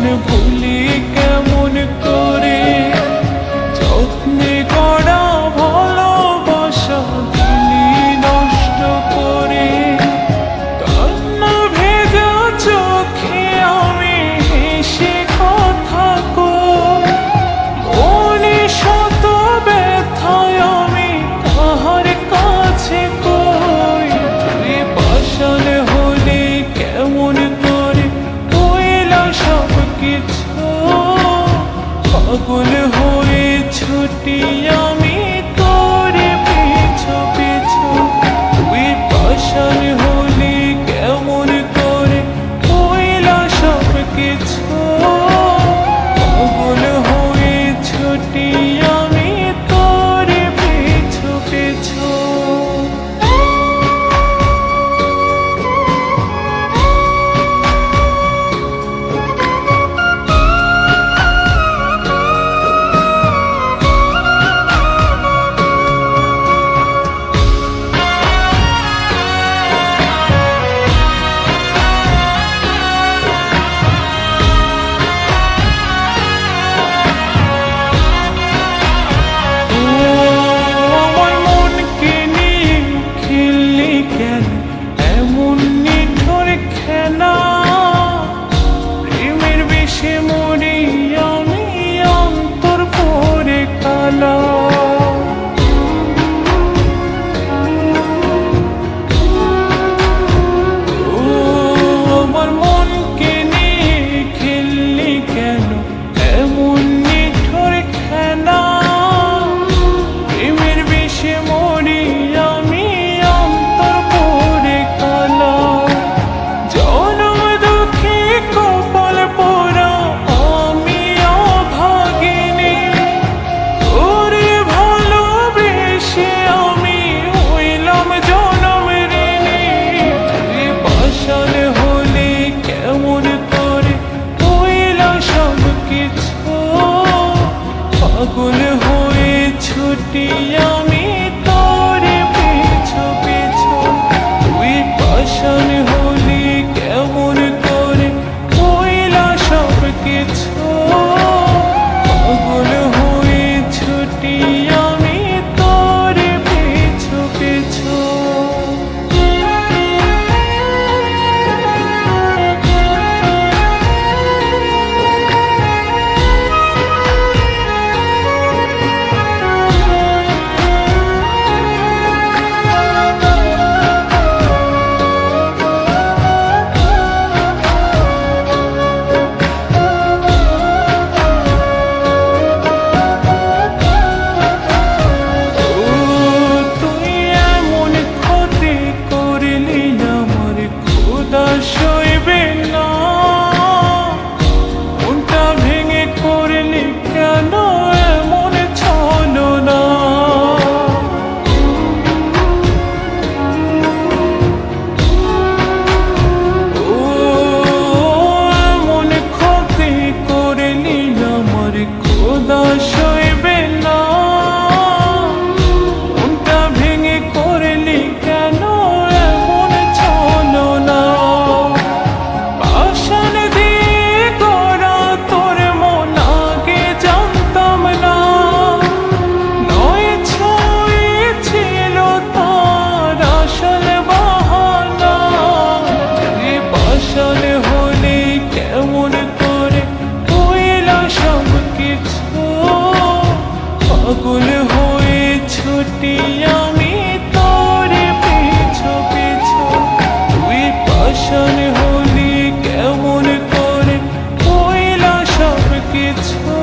জীবন ভুলি কেমন করে, যত্নে করা ভালোবাসা দিলি নষ্ট করে। কান্না ভেজা চোখে আমি হেসে কথা কই, মনে শত ব্যথায় আমি কাহার কাছে কই। তুই পাষাণ হলে কেমন করে কইলা সব কিছু, পাগল হয়ে ছুটি আমি তোর পিছু পিছু। তুই পাষাণ হলে কেমন করে কইলা সব কিছু, পাগল হয়ে ছুটি আমি তোর পিছু পিছু। এমন নিঠুর খেলা, প্রেমের বিষে মরি আমি অন্তর পরে কালা। আমার মনকে নিয়ে খেললি কেন এমন নিঠুর খেলা, প্রেমের বিষে মরি আমি অন্তর পরে কালা। জনম দুঃখে কপাল পোড়া আমি অভাগিনী, তোরে ভালোবেসে আমি হইলাম জনম ঋণী। তুই পাষাণ হলে কেমন করে কইলা সব কিছু, পাগল হয়ে ছুটি আমি তোর পিছু পিছু। তুই পাষাণ হলে কেমন করে কইলা সব কিছু, পাগল হয়ে ছুটি আমি তোর পিছু পিছু। সইবে না মনটা ভেঙে করলি কেন এমন ছলনা, ও এমন ক্ষতি করলি আমার খোদা সইবে না। মনটা ভেঙে করলি কেন এমন ছলনা, পাষাণ দিয়ে গড়া তোর মন আগে জানতাম না। নয় ছুঁয়েছিল তার আসল বাহানা। তুই পাষাণ হলে কেমন করে কইলা সব কিছু, পাগল হয়ে ছুটি আমি তোর পিছু পিছু। তুই পাষাণ হলে কেমন করে কইলা সব কিছু।